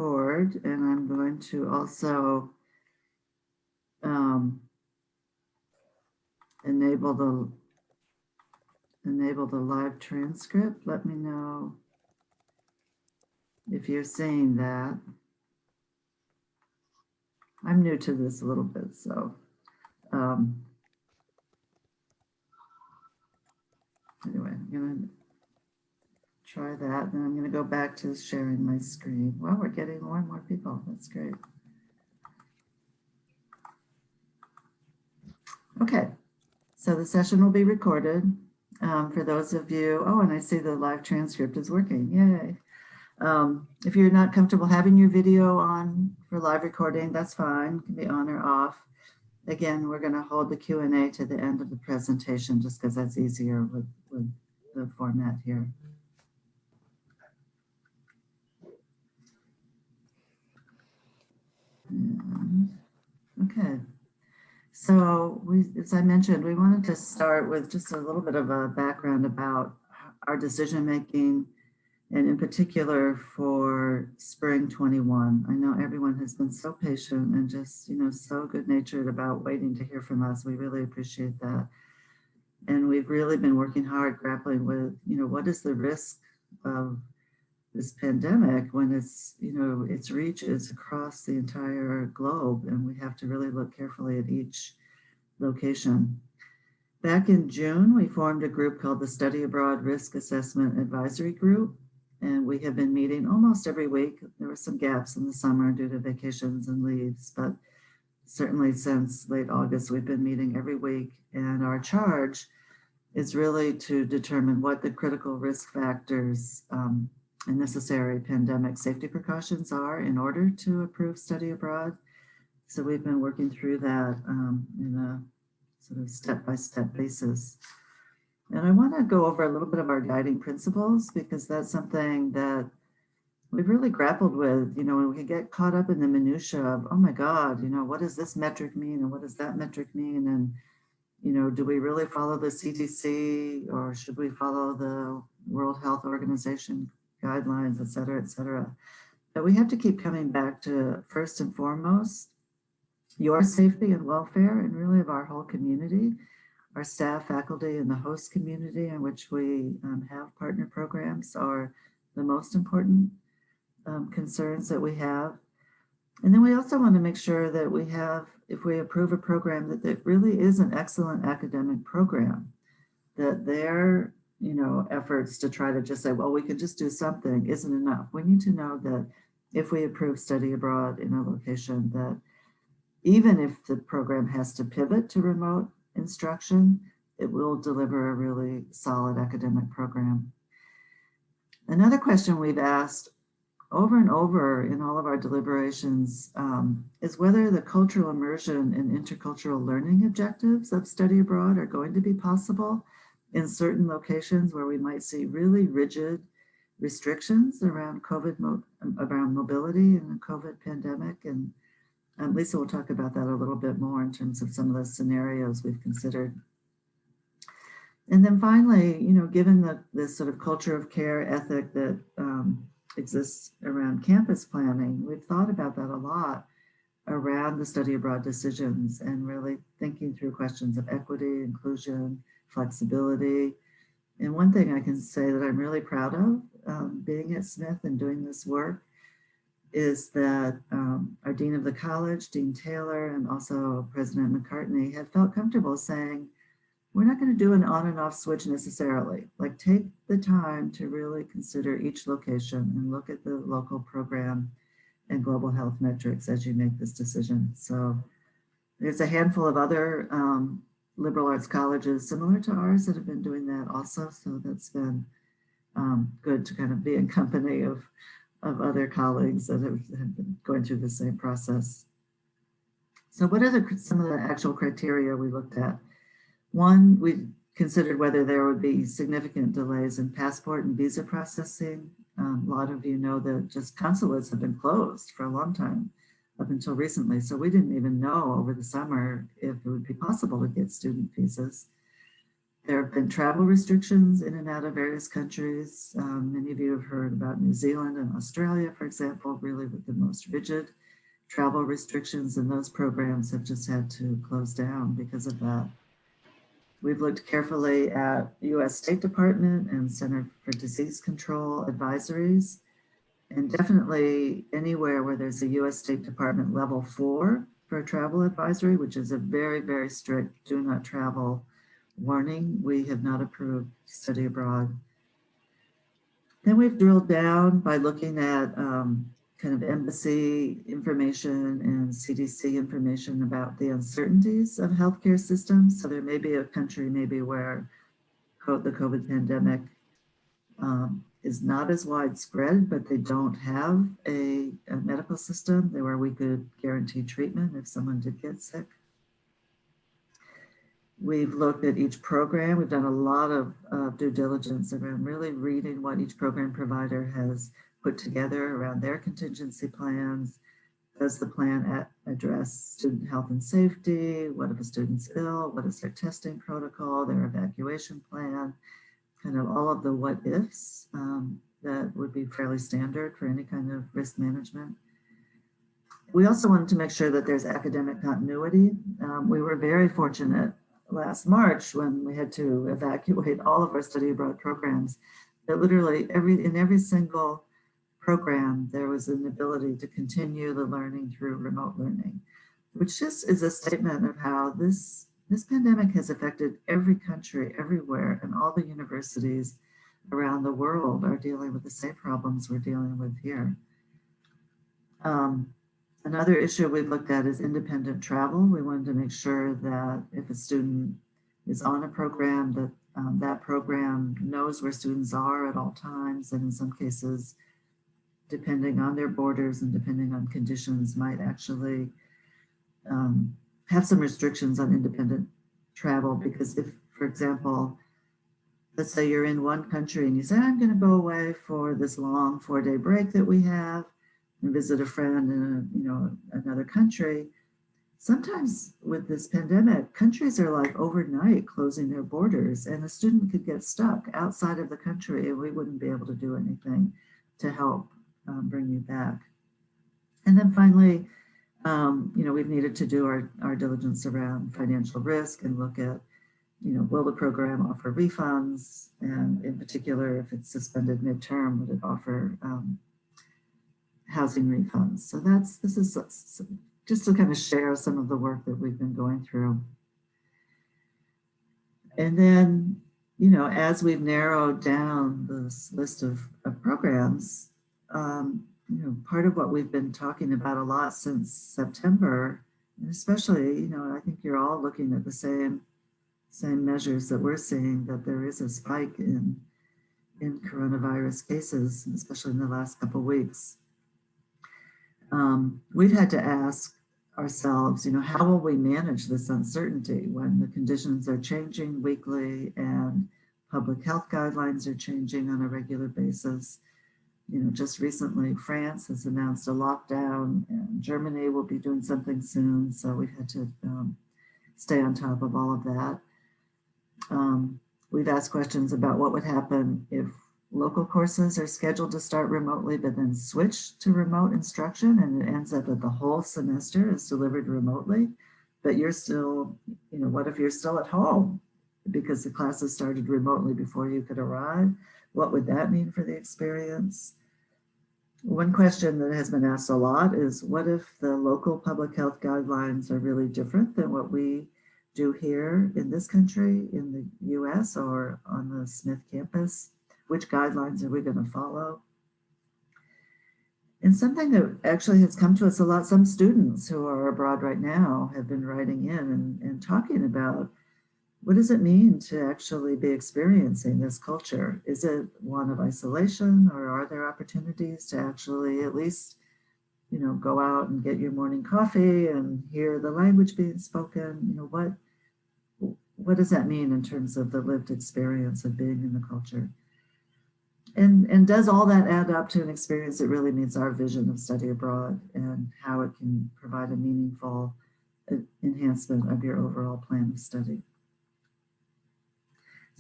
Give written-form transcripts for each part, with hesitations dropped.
record, and I'm going to also enable the live transcript. Let me know if you're seeing that. I'm new to this a little bit, so anyway, I'm gonna try that, and I'm gonna go back to sharing my screen. Well, we're getting more and more people. That's great. Okay, so the session will be recorded. For those of you, oh, and I see the live transcript is working. Yay. If you're not comfortable having your video on for live recording, that's fine. It can be on or off. Again, we're going to hold the Q&A to the end of the presentation just because that's easier with the format here. Okay. So as I mentioned, we wanted to start with just a little bit of a background about our decision making, and in particular for Spring 21. I know everyone has been so patient and just, so good natured about waiting to hear from us. We really appreciate that. And we've really been working hard grappling with, what is the risk of this pandemic when its reach is across the entire globe, and we have to really look carefully at each location. Back in June, we formed a group called the Study Abroad Risk Assessment Advisory Group, and we have been meeting almost every week. There were some gaps in the summer due to vacations and leaves, but certainly since late August, we've been meeting every week, and our charge is really to determine what the critical risk factors and necessary pandemic safety precautions are in order to approve study abroad. So we've been working through that in a sort of step-by-step basis. And I want to go over a little bit of our guiding principles, because that's something that we've really grappled with, when we get caught up in the minutia of, oh my God, what does this metric mean? And what does that metric mean? And, do we really follow the CDC, or should we follow the World Health Organization guidelines, et cetera, et cetera? But we have to keep coming back to, first and foremost, your safety and welfare, and really of our whole community. Our staff, faculty, and the host community in which we have partner programs are the most important concerns that we have. And then we also want to make sure that we have, if we approve a program, that it really is an excellent academic program, that their efforts to try to just say, well, we can just do something isn't enough. We need to know that if we approve study abroad in a location, that even if the program has to pivot to remote instruction, it will deliver a really solid academic program. Another question we've asked over and over in all of our deliberations is whether the cultural immersion and intercultural learning objectives of study abroad are going to be possible in certain locations where we might see really rigid restrictions around around mobility in the COVID pandemic. And Lisa will talk about that a little bit more in terms of some of the scenarios we've considered. And then finally, given this sort of culture of care ethic that exists around campus planning, we've thought about that a lot around the study abroad decisions, and really thinking through questions of equity, inclusion, flexibility. And one thing I can say that I'm really proud of being at Smith and doing this work is that our Dean of the College, Dean Taylor, and also President McCartney have felt comfortable saying, we're not going to do an on and off switch necessarily. Like, take the time to really consider each location and look at the local program and global health metrics as you make this decision. So there's a handful of other liberal arts colleges similar to ours that have been doing that also. So that's been good to kind of be in company of other colleagues that have been going through the same process. So what are some of the actual criteria we looked at? One, we considered whether there would be significant delays in passport and visa processing. A lot of you know that just consulates have been closed for a long time, up until recently. So we didn't even know over the summer if it would be possible to get student visas. There have been travel restrictions in and out of various countries. Many of you have heard about New Zealand and Australia, for example, really with the most rigid travel restrictions, and those programs have just had to close down because of that. We've looked carefully at US State Department and Center for Disease Control advisories, and definitely anywhere where there's a US State Department level 4 for a travel advisory, which is a very, very strict do not travel warning, we have not approved study abroad. Then we've drilled down by looking at kind of embassy information and CDC information about the uncertainties of healthcare systems. So there may be a country maybe where the COVID pandemic is not as widespread, but they don't have a medical system where we could guarantee treatment if someone did get sick. We've looked at each program. We've done a lot of due diligence around really reading what each program provider has put together around their contingency plans. Does the plan address student health and safety? What if a student's ill? What is their testing protocol, their evacuation plan? Kind of all of the what ifs that would be fairly standard for any kind of risk management. We also wanted to make sure that there's academic continuity. We were very fortunate last March when we had to evacuate all of our study abroad programs, that literally in every single program, there was an ability to continue the learning through remote learning, which just is a statement of how this pandemic has affected every country, everywhere, and all the universities around the world are dealing with the same problems we're dealing with here. Another issue we've looked at is independent travel. We wanted to make sure that if a student is on a program, that that program knows where students are at all times, and in some cases, depending on their borders and depending on conditions, might actually have some restrictions on independent travel. Because if, for example, let's say you're in one country and you say, I'm going to go away for this long 4-day break that we have and visit a friend in another country. Sometimes with this pandemic, countries are like overnight closing their borders, and a student could get stuck outside of the country and we wouldn't be able to do anything to help bring you back. And then finally, we've needed to do our diligence around financial risk and look at, will the program offer refunds? And in particular, if it's suspended midterm, would it offer housing refunds? So this is just to kind of share some of the work that we've been going through. And then, as we've narrowed down this list of programs, part of what we've been talking about a lot since September, and especially, I think you're all looking at the same measures that we're seeing, that there is a spike in coronavirus cases, especially in the last couple of weeks. We've had to ask ourselves, how will we manage this uncertainty when the conditions are changing weekly and public health guidelines are changing on a regular basis? Just recently, France has announced a lockdown, and Germany will be doing something soon. So we've had to stay on top of all of that. We've asked questions about what would happen if local courses are scheduled to start remotely, but then switch to remote instruction, and it ends up that the whole semester is delivered remotely, but you're still, what if you're still at home because the classes started remotely before you could arrive? What would that mean for the experience? One question that has been asked a lot is, what if the local public health guidelines are really different than what we do here in this country, in the US, or on the Smith campus? Which guidelines are we going to follow? And something that actually has come to us a lot, some students who are abroad right now have been writing in and talking about, what does it mean to actually be experiencing this culture? Is it one of isolation, or are there opportunities to actually at least, go out and get your morning coffee and hear the language being spoken? What does that mean in terms of the lived experience of being in the culture? And does all that add up to an experience that really meets our vision of study abroad and how it can provide a meaningful enhancement of your overall plan of study?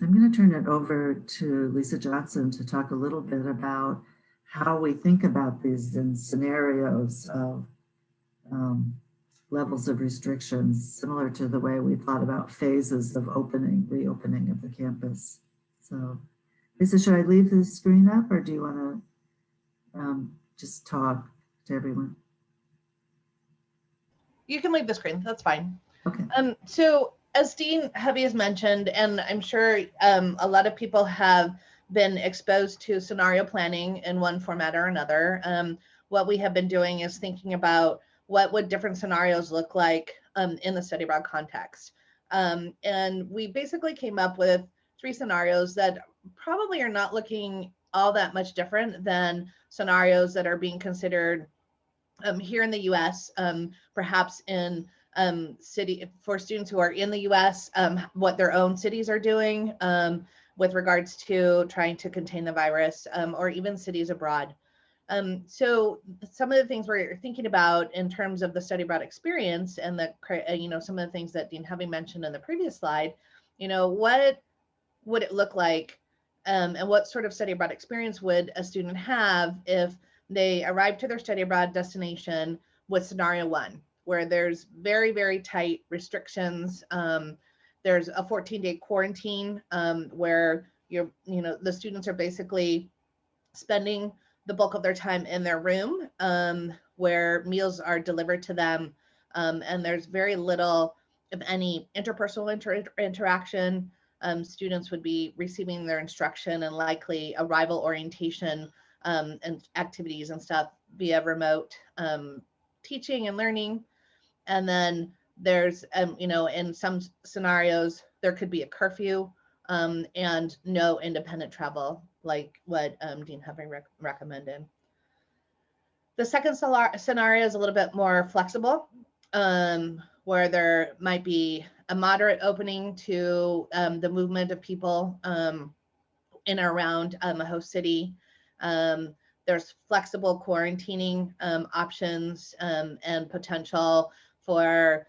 So I'm going to turn it over to Lisa Johnson to talk a little bit about how we think about these in scenarios of levels of restrictions, similar to the way we thought about phases of reopening of the campus. So Lisa, should I leave the screen up or do you want to just talk to everyone? You can leave the screen, that's fine. Okay. So as Dean Hovey has mentioned, and I'm sure a lot of people have been exposed to scenario planning in one format or another, what we have been doing is thinking about what would different scenarios look like in the study abroad context. And we basically came up with 3 scenarios that probably are not looking all that much different than scenarios that are being considered here in the US, perhaps in city for students who are in the US, what their own cities are doing with regards to trying to contain the virus, or even cities abroad. So some of the things we're thinking about in terms of the study abroad experience and the, some of the things that Dean Hovey mentioned in the previous slide, what would it look like and what sort of study abroad experience would a student have if they arrive to their study abroad destination with scenario 1, where there's very, very tight restrictions. There's a 14-day quarantine where the students are basically spending the bulk of their time in their room, where meals are delivered to them, and there's very little, if any, interpersonal interaction. Students would be receiving their instruction and likely arrival orientation and activities and stuff via remote teaching and learning. And then there's, in some scenarios, there could be a curfew and no independent travel, like what Dean Hovey recommended. The second scenario is a little bit more flexible, where there might be a moderate opening to the movement of people in or around a host city. There's flexible quarantining options and potential for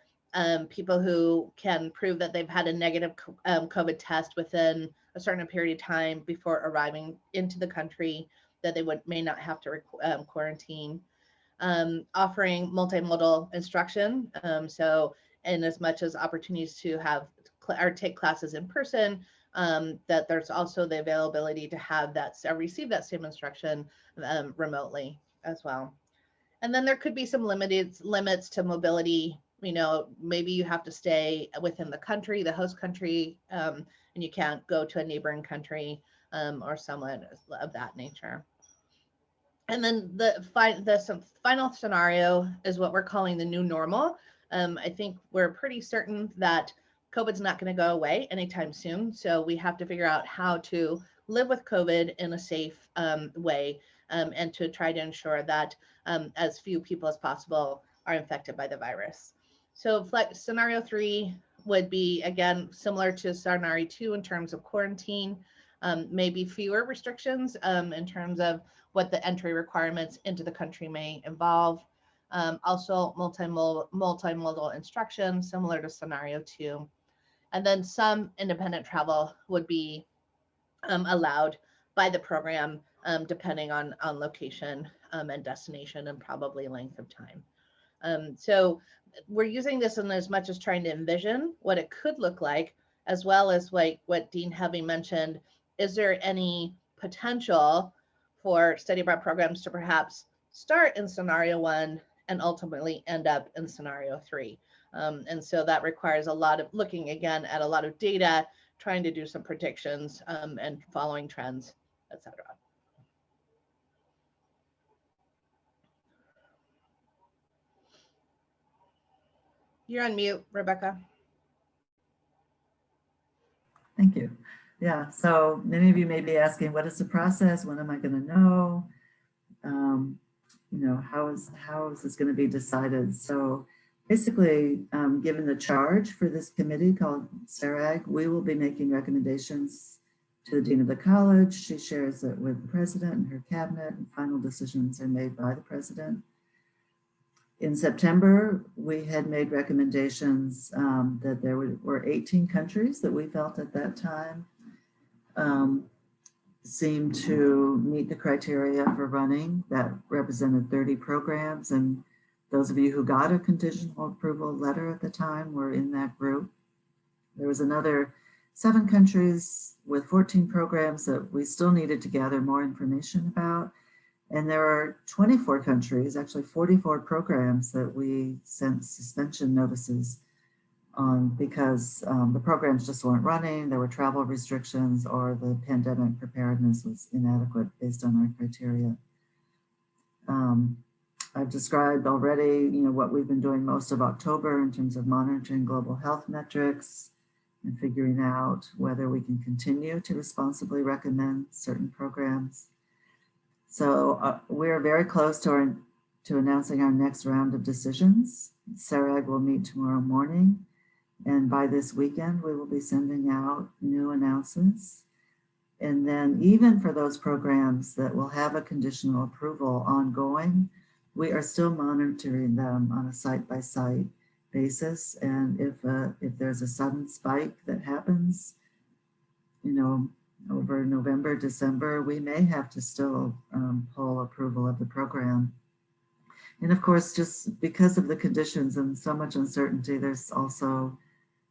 people who can prove that they've had a negative COVID test within a certain period of time before arriving into the country, that they may not have to quarantine. Offering multimodal instruction. So in as much as opportunities to have or take classes in person, that there's also the availability to have that receive that same instruction remotely as well. And then there could be some limits to mobility. Maybe you have to stay within the country, the host country, and you can't go to a neighboring country or someone of that nature. And then the final scenario is what we're calling the new normal. I think we're pretty certain that COVID's not going to go away anytime soon. So we have to figure out how to live with COVID in a safe way and to try to ensure that as few people as possible are infected by the virus. So scenario 3 would be, again, similar to scenario 2 in terms of quarantine, maybe fewer restrictions in terms of what the entry requirements into the country may involve. Also multimodal instruction, similar to scenario 2. And then some independent travel would be allowed by the program, depending on location and destination and probably length of time. So we're using this in as much as trying to envision what it could look like, as well as like what Dean Hovey mentioned. Is there any potential for study abroad programs to perhaps start in scenario 1 and ultimately end up in scenario 3? And so that requires a lot of looking again at a lot of data, trying to do some predictions and following trends, etc. You're on mute, Rebecca. Thank you. Yeah, so many of you may be asking, what is the process? When am I going to know? How is this going to be decided? So basically, given the charge for this committee called SARAG, we will be making recommendations to the Dean of the College. She shares it with the President and her cabinet, and final decisions are made by the President. In September, we had made recommendations that there were 18 countries that we felt at that time um, seemed to meet the criteria for running. That represented 30 programs. And those of you who got a conditional approval letter at the time were in that group. There was another 7 countries with 14 programs that we still needed to gather more information about. And there are 24 countries, actually 44 programs that we sent suspension notices on because the programs just weren't running, there were travel restrictions, or the pandemic preparedness was inadequate based on our criteria. I've described already, what we've been doing most of October in terms of monitoring global health metrics and figuring out whether we can continue to responsibly recommend certain programs. So we're very close to announcing our next round of decisions. SARAG will meet tomorrow morning. And by this weekend, we will be sending out new announcements. And then even for those programs that will have a conditional approval ongoing, we are still monitoring them on a site-by-site basis. And if there's a sudden spike that happens, over November, December, we may have to still pull approval of the program. And of course, just because of the conditions and so much uncertainty, there's also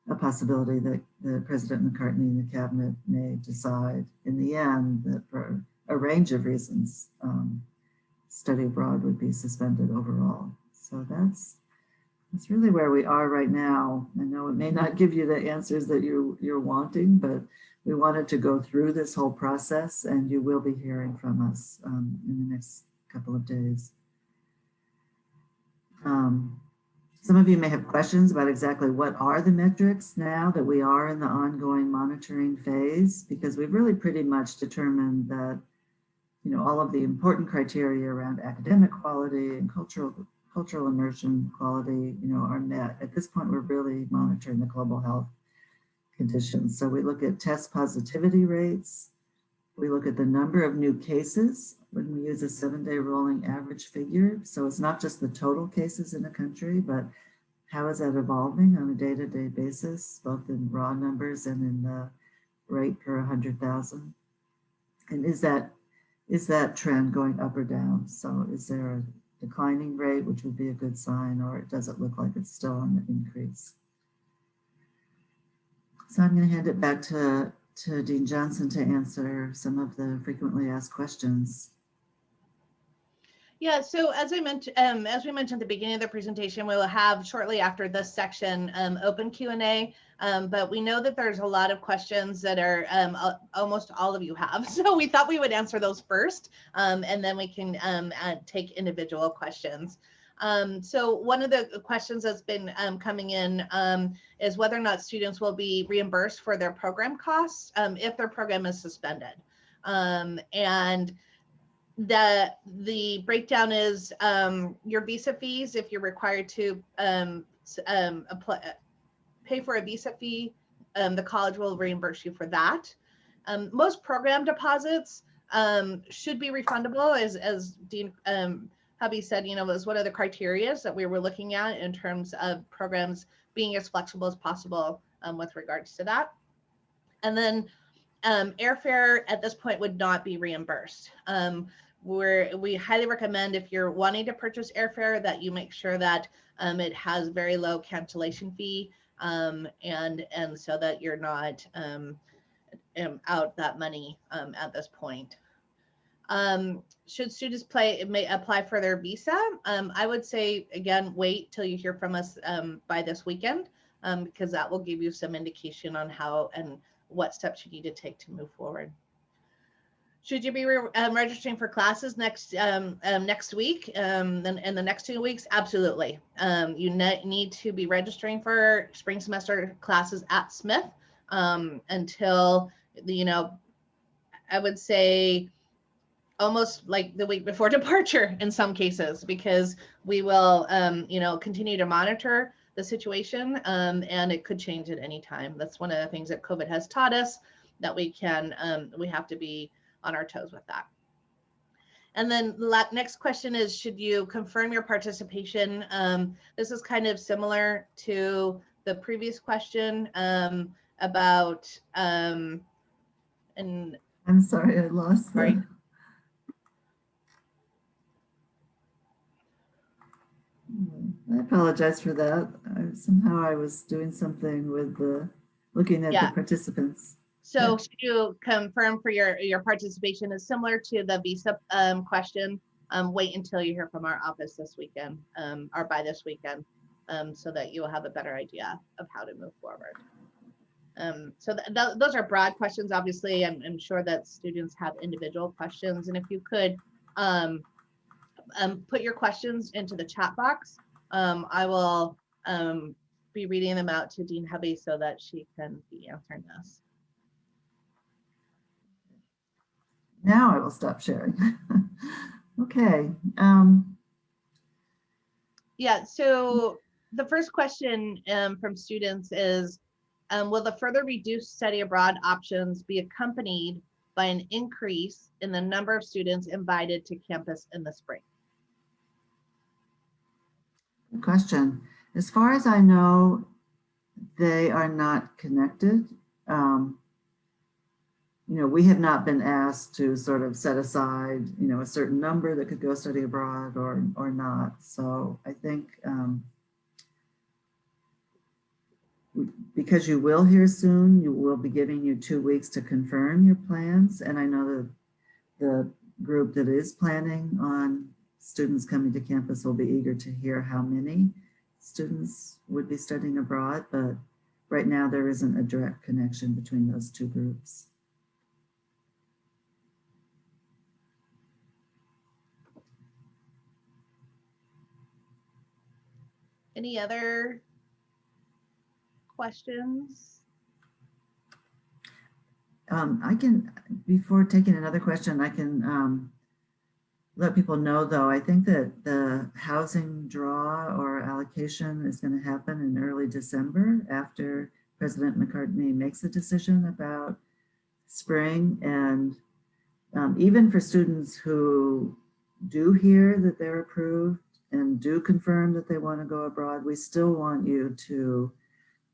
a possibility that President McCartney and the cabinet may decide in the end that for a range of reasons, study abroad would be suspended overall. So that's really where we are right now. I know it may not give you the answers that you're wanting, but we wanted to go through this whole process, and you will be hearing from us in the next couple of days. Some of you may have questions about exactly what are the metrics now that we are in the ongoing monitoring phase, because we've really pretty much determined that, all of the important criteria around academic quality and cultural immersion quality, are met. At this point, we're really monitoring the global health conditions. So we look at test positivity rates. We look at the number of new cases when we use a 7-day rolling average figure. So it's not just the total cases in a country, but how is that evolving on a day-to-day basis, both in raw numbers and in the rate per 100,000? And is that trend going up or down? So is there a declining rate, which would be a good sign, or does it look like it's still on the increase? So I'm going to hand it back to Dean Johnson to answer some of the frequently asked questions. Yeah, so as we mentioned at the beginning of the presentation, we will have shortly after this section open Q&A, but we know that there's a lot of questions that are almost all of you have. So we thought we would answer those first, and then we can take individual questions. So one of the questions that's been coming in is whether or not students will be reimbursed for their program costs if their program is suspended. And the breakdown is your visa fees. If you're required to pay for a visa fee, the college will reimburse you for that. Most program deposits should be refundable, as Dean Hubby said, was one of the criteria that we were looking at in terms of programs being as flexible as possible with regards to that. And then airfare at this point would not be reimbursed. We highly recommend, if you're wanting to purchase airfare, that you make sure that it has very low cancellation fee, and so that you're not out that money at this point. Should students apply for their visa? I would say, again, wait till you hear from us by this weekend, because that will give you some indication on how and what steps you need to take to move forward. Should you be registering for classes next week, then in the next 2 weeks? Absolutely. You need to be registering for spring semester classes at Smith until I would say almost like the week before departure in some cases, because we will continue to monitor the situation, and it could change at any time. That's one of the things that COVID has taught us, that we have to be on our toes with that. And then the next question is, should you confirm your participation? This is kind of similar to the previous question about And I'm sorry, I lost sorry. I apologize for that. Somehow I was doing something with looking at the Yeah. participants. So to confirm for your participation is similar to the visa question. Wait until you hear from our office this weekend or by this weekend so that you will have a better idea of how to move forward. So those are broad questions. Obviously, I'm sure that students have individual questions. And if you could put your questions into the chat box, I will be reading them out to Dean Hubby so that she can be answering this. Now I will stop sharing. Okay. Yeah, so the first question from students is, will the further reduced study abroad options be accompanied by an increase in the number of students invited to campus in the spring? Good question. As far as I know, they are not connected. We have not been asked to sort of set aside, a certain number that could go study abroad or not. So I think because you will hear soon, you will be giving you 2 weeks to confirm your plans. And I know that the group that is planning on students coming to campus will be eager to hear how many students would be studying abroad, but right now there isn't a direct connection between those two groups. Any other questions? I can, before taking another question, I can let people know though, I think that the housing draw or allocation is going to happen in early December after President McCartney makes a decision about spring. And even for students who do hear that they're approved and do confirm that they want to go abroad, we still want you to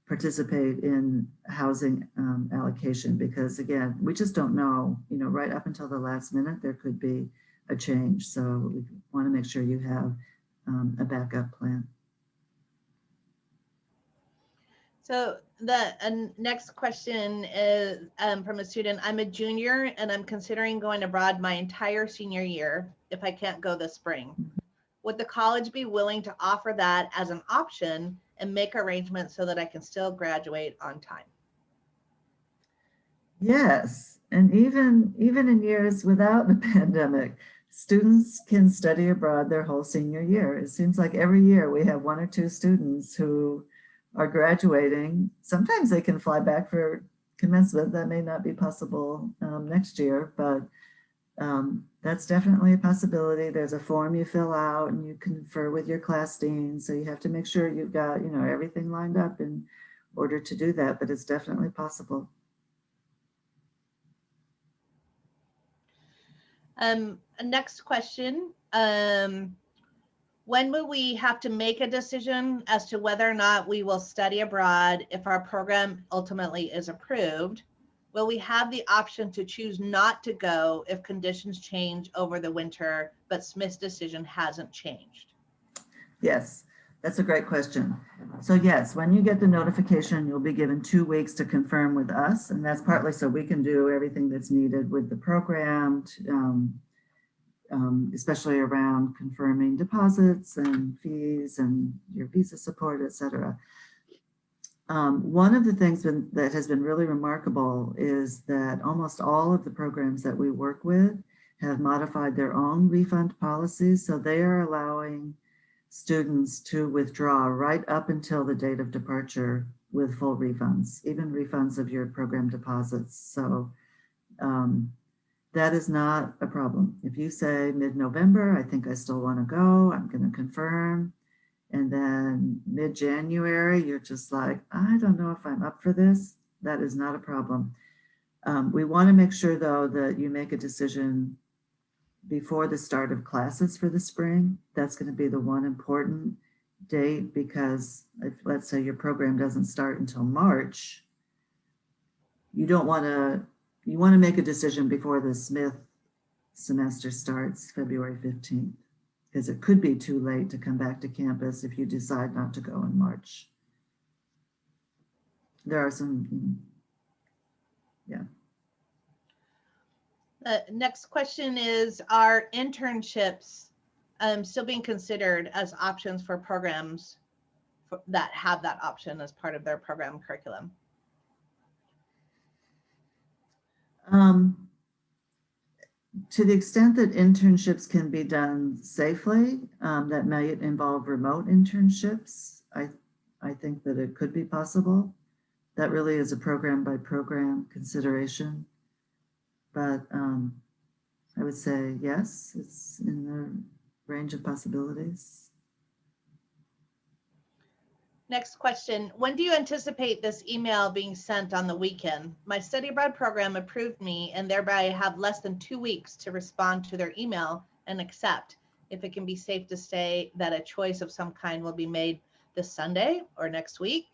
participate in housing allocation, because again, we just don't know, right up until the last minute, there could be a change. So we want to make sure you have a backup plan. So the next question is from a student. I'm a junior and I'm considering going abroad my entire senior year if I can't go this spring. Would the college be willing to offer that as an option and make arrangements so that I can still graduate on time? Yes, and even in years without the pandemic, students can study abroad their whole senior year. It seems like every year we have 1 or 2 students who are graduating. Sometimes they can fly back for commencement. That may not be possible next year, but that's definitely a possibility. There's a form you fill out and you confer with your class dean. So you have to make sure you've got, everything lined up in order to do that, but it's definitely possible. Next question. When will we have to make a decision as to whether or not we will study abroad if our program ultimately is approved? Will we have the option to choose not to go if conditions change over the winter, but Smith's decision hasn't changed? Yes, that's a great question. So yes, when you get the notification, you'll be given 2 weeks to confirm with us. And that's partly so we can do everything that's needed with the program, especially around confirming deposits and fees and your visa support, et cetera. One of the things that has been really remarkable is that almost all of the programs that we work with have modified their own refund policies. So they are allowing students to withdraw right up until the date of departure with full refunds, even refunds of your program deposits. So that is not a problem. If you say mid-November, I think I still want to go, I'm going to confirm. And then mid-January, you're just like, I don't know if I'm up for this. That is not a problem. We want to make sure, though, that you make a decision before the start of classes for the spring. That's going to be the one important date, because if, let's say, your program doesn't start until March, you don't want to, you want to make a decision before the Smith semester starts February 15th, because it could be too late to come back to campus if you decide not to go in March. There are some, yeah. Next question is, are internships still being considered as options for programs that have that option as part of their program curriculum? To the extent that internships can be done safely, that might involve remote internships. I think that it could be possible. That really is a program by program consideration. But I would say yes, it's in the range of possibilities. Next question. When do you anticipate this email being sent on the weekend? My study abroad program approved me and thereby have less than 2 weeks to respond to their email and accept. If it can be safe to say that a choice of some kind will be made this Sunday or next week?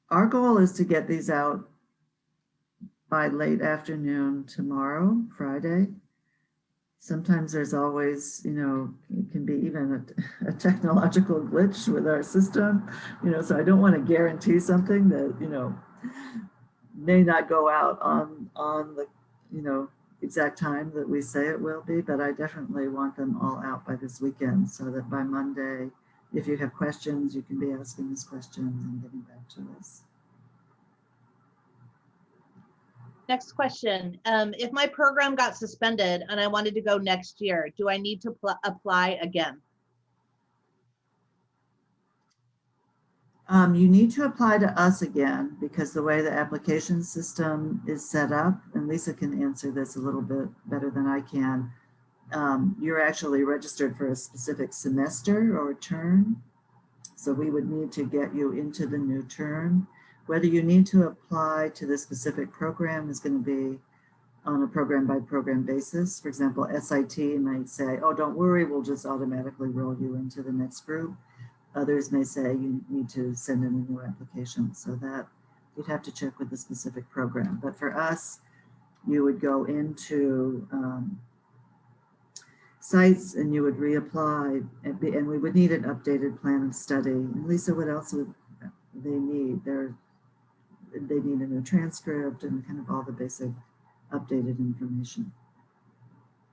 Our goal is to get these out by late afternoon tomorrow, Friday. Sometimes there's always, it can be even a technological glitch with our system, so I don't want to guarantee something that, may not go out on the, exact time that we say it will be, but I definitely want them all out by this weekend so that by Monday, if you have questions, you can be asking us questions and getting back to us. Next question. If my program got suspended and I wanted to go next year, do I need to apply again? You need to apply to us again because the way the application system is set up, and Lisa can answer this a little bit better than I can, you're actually registered for a specific semester or term. So we would need to get you into the new term. Whether you need to apply to the specific program is going to be on a program by program basis. For example, SIT might say, oh, don't worry, we'll just automatically roll you into the next group. Others may say you need to send in a new application, so that you'd have to check with the specific program. But for us, you would go into sites and you would reapply, and we would need an updated plan of study. And Lisa, what else would they need? They need a new transcript and kind of all the basic updated information.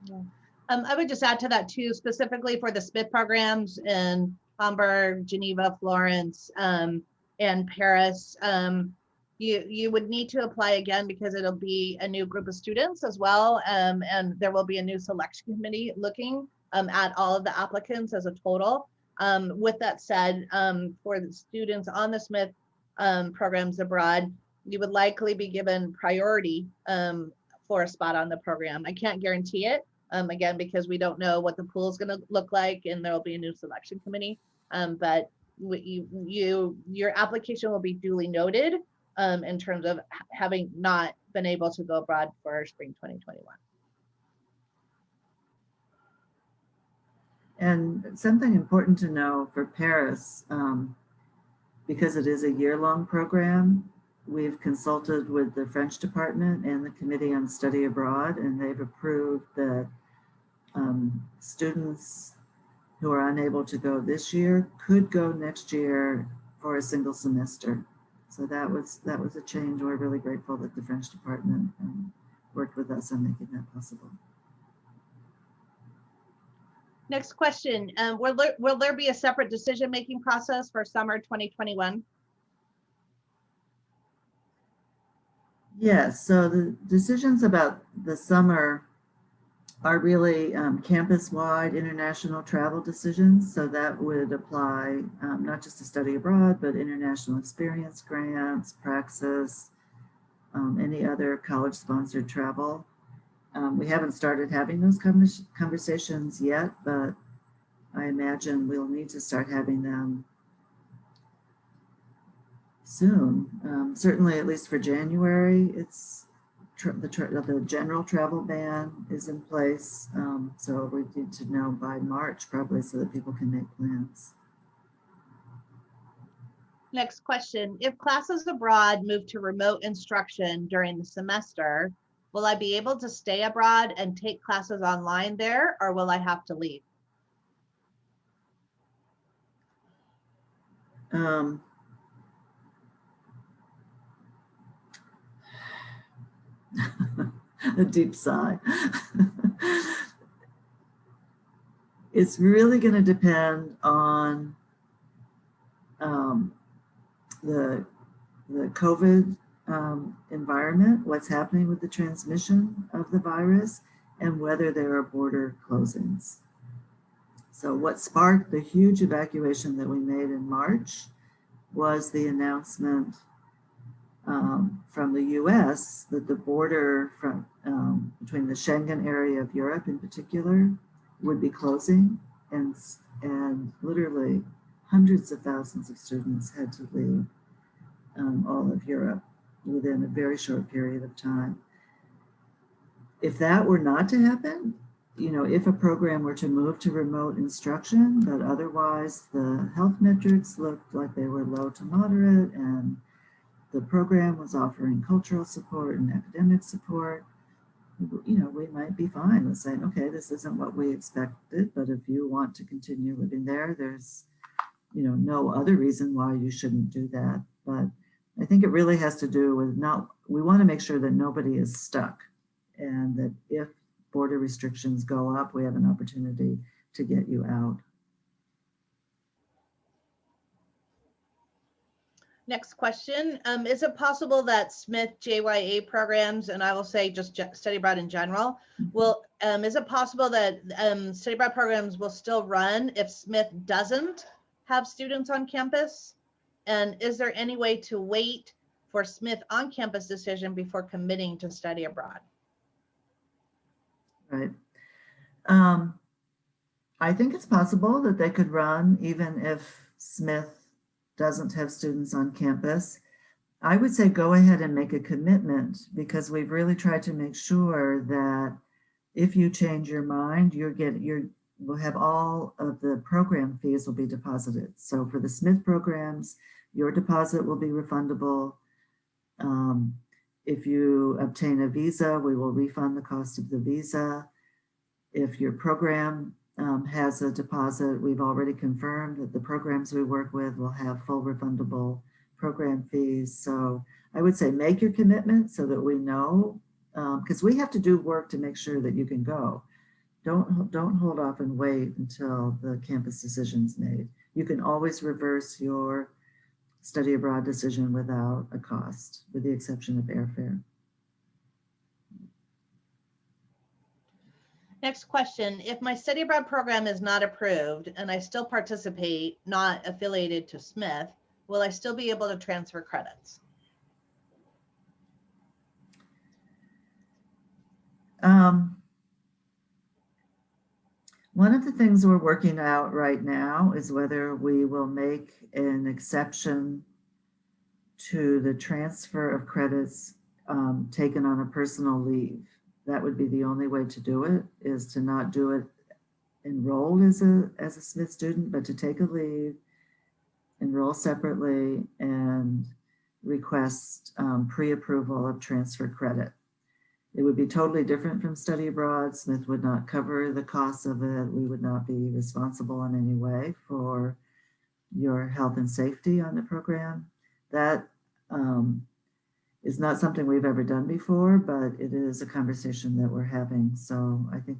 Yeah. I would just add to that too, specifically for the Smith programs in Hamburg, Geneva, Florence, and Paris. You would need to apply again because it'll be a new group of students as well. And there will be a new selection committee looking at all of the applicants as a total. With that said, for the students on the Smith programs abroad, you would likely be given priority for a spot on the program. I can't guarantee it, again, because we don't know what the pool is going to look like and there'll be a new selection committee. But your application will be duly noted in terms of having not been able to go abroad for spring 2021. And something important to know for Paris, because it is a year-long program, we've consulted with the French department and the Committee on Study Abroad, and they've approved that students who are unable to go this year could go next year for a single semester. So that was a change. We're really grateful that the French department worked with us on making that possible. Next question, will there be a separate decision-making process for summer 2021? Yes, so the decisions about the summer are really campus-wide international travel decisions. So that would apply not just to study abroad, but international experience grants, Praxis, any other college-sponsored travel. We haven't started having those conversations yet, but I imagine we'll need to start having them soon. Certainly, at least for January, it's the general travel ban is in place. So we need to know by March probably so that people can make plans. Next question. If classes abroad move to remote instruction during the semester, will I be able to stay abroad and take classes online there, or will I have to leave? A deep sigh. It's really going to depend on the COVID environment, what's happening with the transmission of the virus, and whether there are border closings. So what sparked the huge evacuation that we made in March was the announcement from the US that the border from between the Schengen area of Europe in particular would be closing, and literally hundreds of thousands of students had to leave all of Europe within a very short period of time. If that were not to happen, if a program were to move to remote instruction, but otherwise the health metrics looked like they were low to moderate and the program was offering cultural support and academic support, we might be fine with saying, okay, this isn't what we expected, but if you want to continue living there, there's, no other reason why you shouldn't do that. But I think it really has to do with we want to make sure that nobody is stuck, and that if border restrictions go up, we have an opportunity to get you out. Next question. Is it possible that Smith JYA programs, and I will say just study abroad in general, is it possible that study abroad programs will still run if Smith doesn't have students on campus? And is there any way to wait for Smith on-campus decision before committing to study abroad? Right. I think it's possible that they could run even if Smith doesn't have students on campus. I would say go ahead and make a commitment, because we've really tried to make sure that if you change your mind, we'll have all of the program fees will be deposited. So for the Smith programs, your deposit will be refundable. If you obtain a visa, we will refund the cost of the visa. If your program has a deposit, we've already confirmed that the programs we work with will have full refundable program fees. So I would say make your commitment so that we know, because we have to do work to make sure that you can go. Don't hold off and wait until the campus decision's made. You can always reverse your study abroad decision without a cost, with the exception of airfare. Next question. If my study abroad program is not approved and I still participate, not affiliated to Smith, will I still be able to transfer credits? One of the things we're working out right now is whether we will make an exception to the transfer of credits taken on a personal leave. That would be the only way to do it, is to not do it enrolled as a Smith student, but to take a leave, enroll separately, and request pre-approval of transfer credit. It would be totally different from study abroad. Smith would not cover the costs of it. We would not be responsible in any way for your health and safety on the program. That is not something we've ever done before, but it is a conversation that we're having. So I think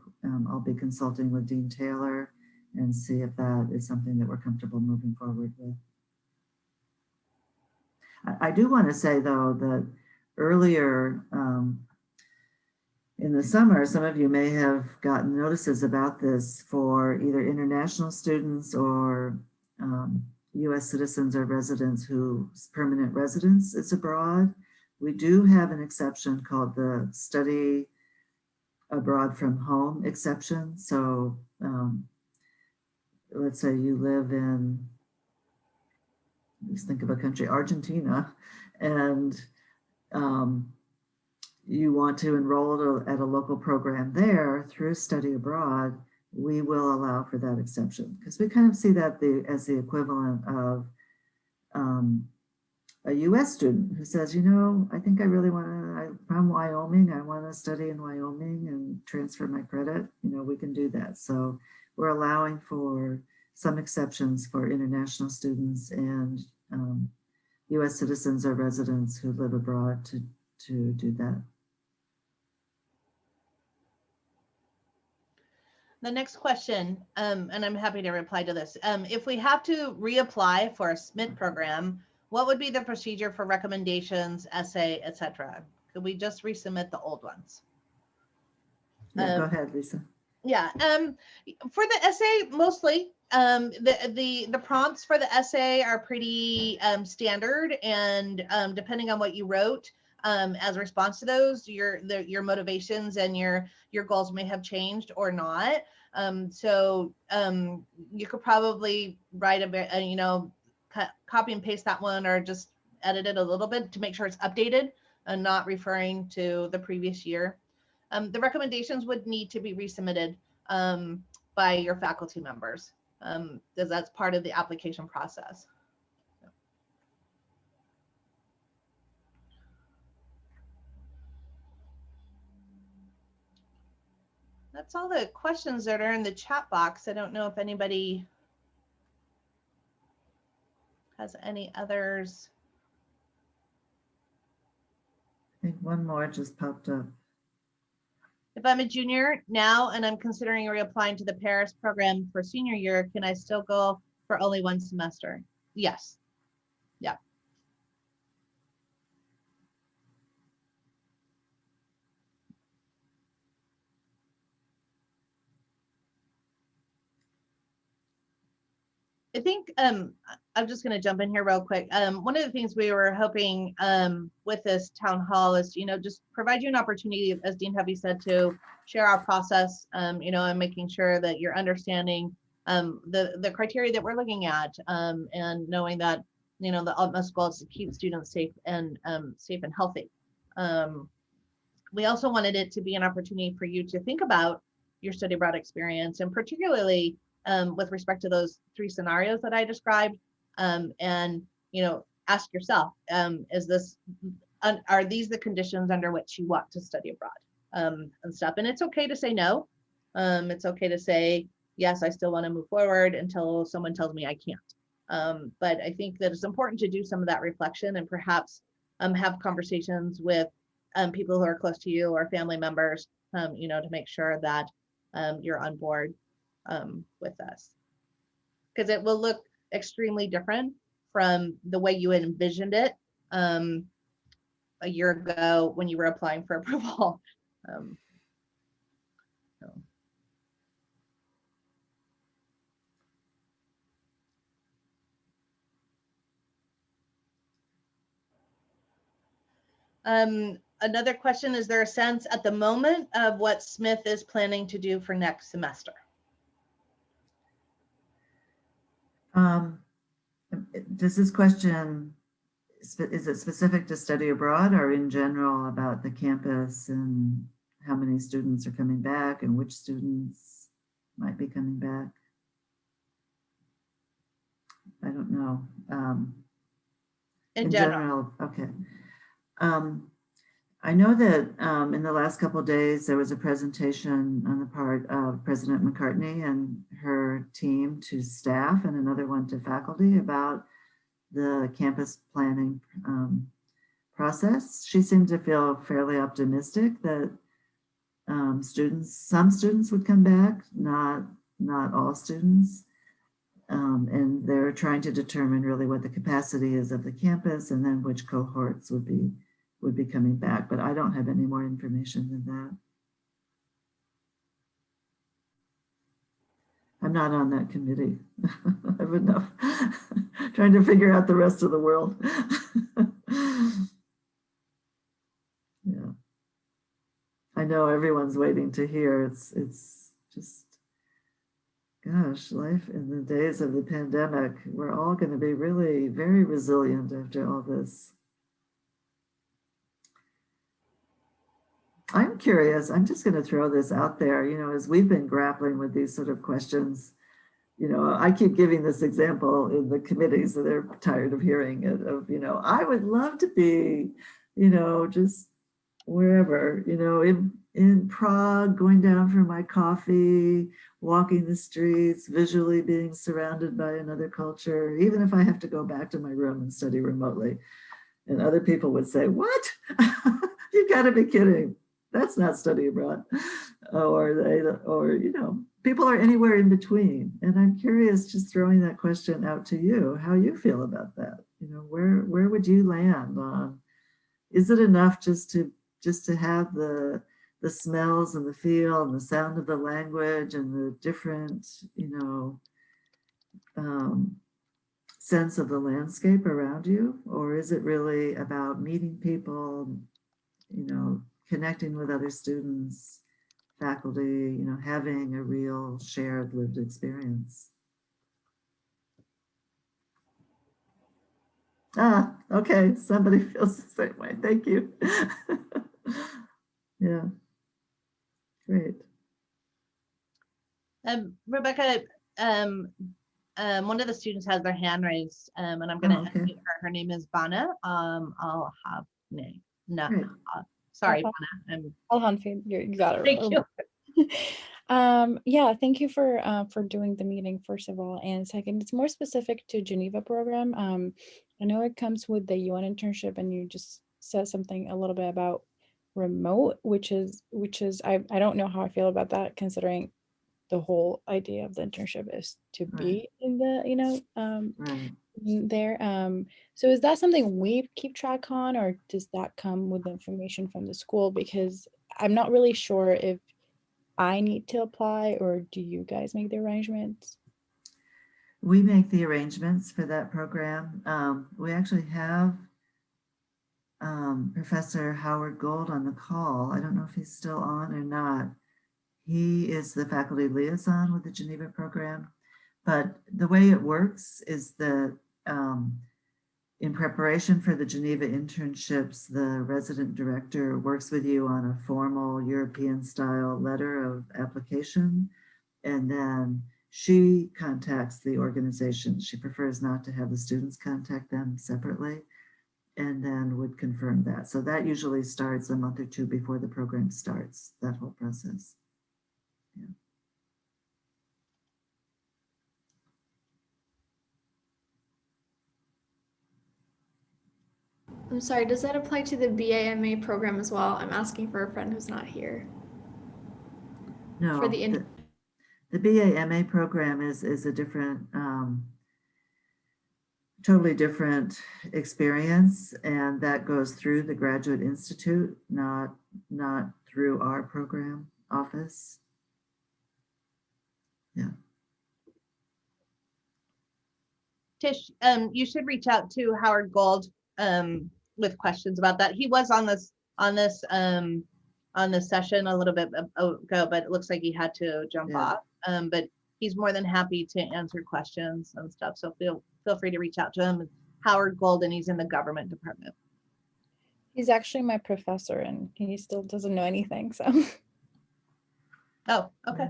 I'll be consulting with Dean Taylor and see if that is something that we're comfortable moving forward with. I do want to say, though, that earlier in the summer, some of you may have gotten notices about this for either international students or US citizens or residents whose permanent residence is abroad. We do have an exception called the study abroad from home exception. So let's say you live in, let's think of a country, Argentina, and you want to enroll at a local program there through study abroad, we will allow for that exception, because we kind of see that as the equivalent of a US student who says, you know, I think I really want to, I'm from Wyoming, I want to study in Wyoming and transfer my credit, you know, we can do that. So we're allowing for some exceptions for international students and US citizens or residents who live abroad to do that. The next question, and I'm happy to reply to this. If we have to reapply for a SMIT program, what would be the procedure for recommendations, essay, etc.? Could we just resubmit the old ones? Yeah, go ahead, Lisa. Yeah, for the essay, mostly the prompts for the essay are pretty standard, and depending on what you wrote as a response to those, your motivations and your goals may have changed or not. So you could probably write a bit, you know, copy and paste that one, or just edit it a little bit to make sure it's updated and not referring to the previous year. The recommendations would need to be resubmitted by your faculty members, because that's part of the application process. That's all the questions that are in the chat box. I don't know if anybody has any others. I think one more just popped up. If I'm a junior now and I'm considering reapplying to the Paris program for senior year, can I still go for only one semester? Yes. Yeah. I think I'm just going to jump in here real quick. One of the things we were hoping with this town hall is, you know, just provide you an opportunity, as Dean Hovey said, to share our process, you know, and making sure that you're understanding the criteria that we're looking at, and knowing that, you know, the utmost goal is to keep students safe and healthy. We also wanted it to be an opportunity for you to think about your study abroad experience, and particularly with respect to those 3 scenarios that I described, and, you know, ask yourself, are these the conditions under which you want to study abroad, and stuff. And it's okay to say no. It's okay to say, yes, I still want to move forward until someone tells me I can't. But I think that it's important to do some of that reflection, and perhaps have conversations with people who are close to you or family members, you know, to make sure that you're on board with us, because it will look extremely different from the way you had envisioned it a year ago when you were applying for approval. So. Another question, is there a sense at the moment of what Smith is planning to do for next semester? Does this question, is it specific to study abroad or in general about the campus and how many students are coming back and which students might be coming back? I don't know. In general. Okay. I know that in the last couple of days, there was a presentation on the part of President McCartney and her team to staff, and another one to faculty, about the campus planning process. She seemed to feel fairly optimistic that some students would come back, not all students. And they're trying to determine really what the capacity is of the campus, and then which cohorts would be coming back, but I don't have any more information than that. I'm not on that committee. I have enough trying to figure out the rest of the world. Yeah, I know everyone's waiting to hear. It's just, gosh, life in the days of the pandemic. We're all going to be really very resilient after all this. I'm curious, I'm just going to throw this out there, you know, as we've been grappling with these sort of questions, I keep giving this example in the committees that they're tired of hearing it of, I would love to be, just wherever, in Prague, going down for my coffee, walking the streets, visually being surrounded by another culture, even if I have to go back to my room and study remotely. And other people would say, what? You gotta be kidding. That's not study abroad. Or people are anywhere in between. And I'm curious, just throwing that question out to you, how you feel about that. Where would you land on? Is it enough just to have the smells and the feel and the sound of the language and the different, um, sense of the landscape around you? Or is it really about meeting people, connecting with other students, faculty, having a real shared lived experience? Okay. Somebody feels the same way. Thank you. Yeah, great. Rebecca, one of the students has their hand raised, and I'm going to Okay. unmute her. Her name is Bana. I'll have name. No, Great. sorry, Uh-huh. Bana. Alhanfi, you got it. Thank you. Yeah, thank you for doing the meeting, first of all. And second, it's more specific to Geneva program. I know it comes with the UN internship, and you just said something a little bit about remote, which is I don't know how I feel about that, considering the whole idea of the internship is to Right. be in the Right. there. So is that something we keep track on, or does that come with information from the school? Because I'm not really sure if I need to apply, or do you guys make the arrangements? We make the arrangements for that program. We actually have Professor Howard Gold on the call. I don't know if he's still on or not. He is the faculty liaison with the Geneva program. But the way it works is that in preparation for the Geneva internships, the resident director works with you on a formal European style letter of application. And then she contacts the organization. She prefers not to have the students contact them separately, and then would confirm that. So that usually starts a month or two before the program starts, that whole process. Yeah. I'm sorry, does that apply to the BAMA program as well? I'm asking for a friend who's not here. No, For the the BAMA program is a different, totally different experience, and that goes through the Graduate Institute, not through our program office. Yeah. Tish, you should reach out to Howard Gold with questions about that. He was on this session a little bit ago, but it looks like he had to jump off. But he's more than happy to answer questions and stuff. So feel free to reach out to him. Howard Gold, and he's in the government department. He's actually my professor, and he still doesn't know anything. So. Oh, okay.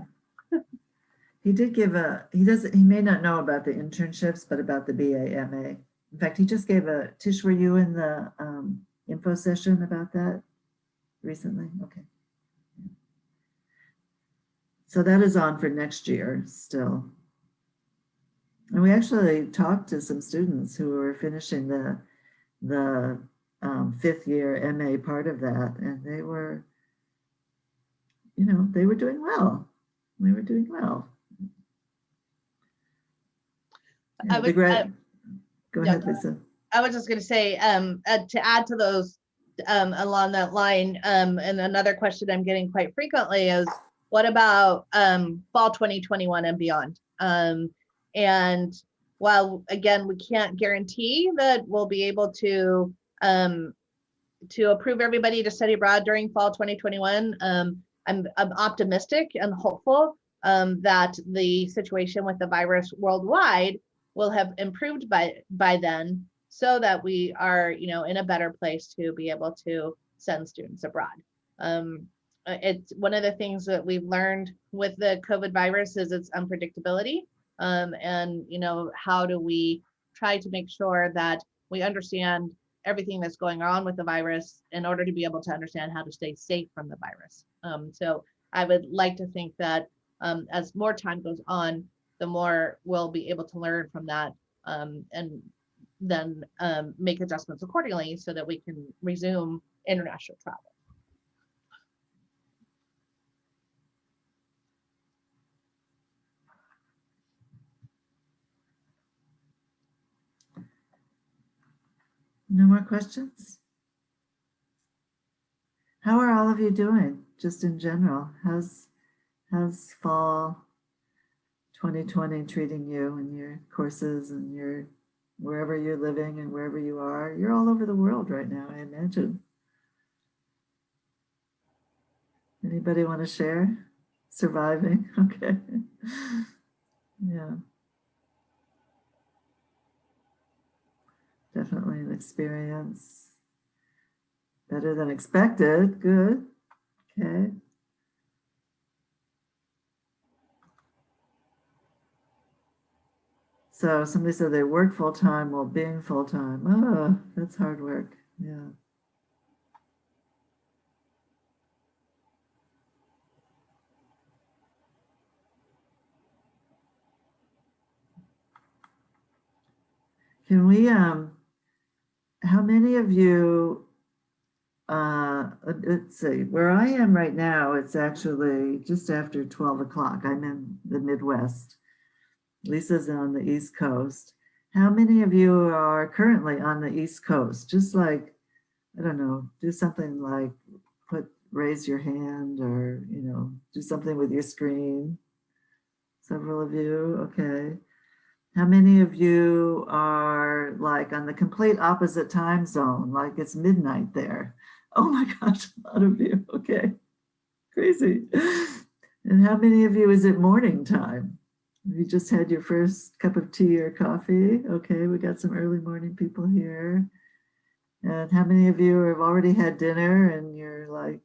He did give he may not know about the internships, but about the BAMA. In fact, he just gave Tish, were you in the info session about that recently? Okay. So that is on for next year still. And we actually talked to some students who were finishing the fifth year MA part of that, and they were, they were doing well. They were doing well. Yeah, go ahead, Lisa. I was just going to say, to add to those along that line, and another question I'm getting quite frequently is, what about fall 2021 and beyond? And while, again, we can't guarantee that we'll be able to approve everybody to study abroad during fall 2021, I'm optimistic and hopeful that the situation with the virus worldwide will have improved by then, so that we are, in a better place to be able to send students abroad. It's one of the things that we've learned with the COVID virus is its unpredictability. And how do we try to make sure that we understand everything that's going on with the virus in order to be able to understand how to stay safe from the virus. So I would like to think that as more time goes on, the more we'll be able to learn from that, and then make adjustments accordingly so that we can resume international travel. No more questions? How are all of you doing, just in general? How's fall 2020 treating you and your courses and your wherever you're living and wherever you are? You're all over the world right now, I imagine. Anybody want to share? Surviving? Okay. Yeah. Definitely an experience. Better than expected. Good. Okay. So somebody said they work full time while being full time. Oh, that's hard work. Yeah. Can we, how many of you, let's see, where I am right now, it's actually just after 12 o'clock. I'm in the Midwest. Lisa's on the East Coast. How many of you are currently on the East Coast? Just like, I don't know, do something like raise your hand or, do something with your screen. Several of you, okay. How many of you are like on the complete opposite time zone, like it's midnight there? Oh my gosh, a lot of you, okay. Crazy. And how many of you is it morning time? Have you just had your first cup of tea or coffee? Okay, we got some early morning people here. And how many of you have already had dinner and you're like,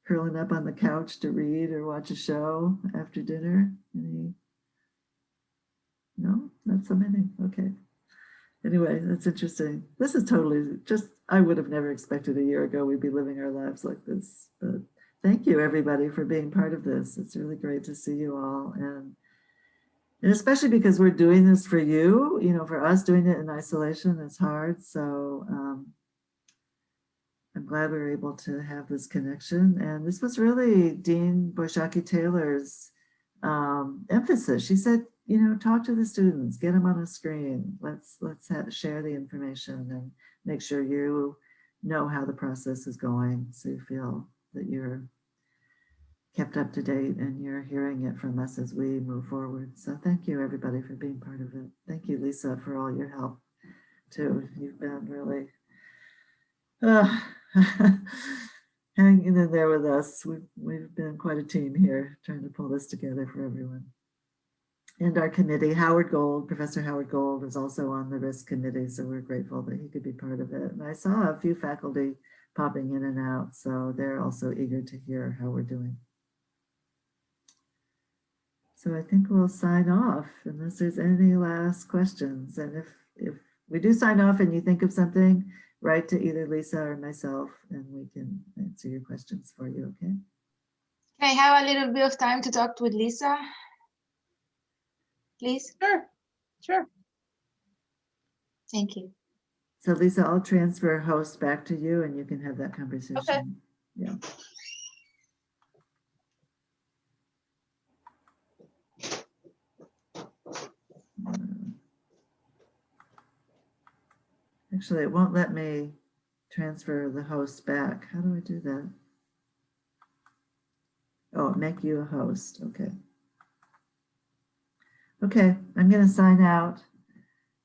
curling up on the couch to read or watch a show after dinner? Any? No, not so many. Okay. Anyway, that's interesting. This is totally just, I would have never expected a year ago we'd be living our lives like this. But thank you, everybody, for being part of this. It's really great to see you all. And especially because we're doing this for you, for us doing it in isolation, it's hard. So I'm glad we were able to have this connection. And this was really Dean Boishaki-Taylor's emphasis. She said, talk to the students, get them on a screen. Let's share the information and make sure you know how the process is going, so you feel that you're kept up to date and you're hearing it from us as we move forward. So thank you, everybody, for being part of it. Thank you, Lisa, for all your help too. You've been really hanging in there with us. We've been quite a team here trying to pull this together for everyone. And our committee, Professor Howard Gold is also on the risk committee, so we're grateful that he could be part of it. And I saw a few faculty popping in and out, so they're also eager to hear how we're doing. So I think we'll sign off unless there's any last questions. And if we do sign off and you think of something, write to either Lisa or myself and we can answer your questions for you, okay? Can I have a little bit of time to talk with Lisa, please? Sure. Thank you. So Lisa, I'll transfer host back to you and you can have that conversation. Okay. Yeah. Actually, it won't let me transfer the host back. How do I do that? Oh, make you a host. Okay. Okay, I'm going to sign out.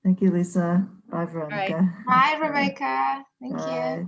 Thank you, Lisa. Bye, Veronica. Bye, Rebecca. Thank you. Bye.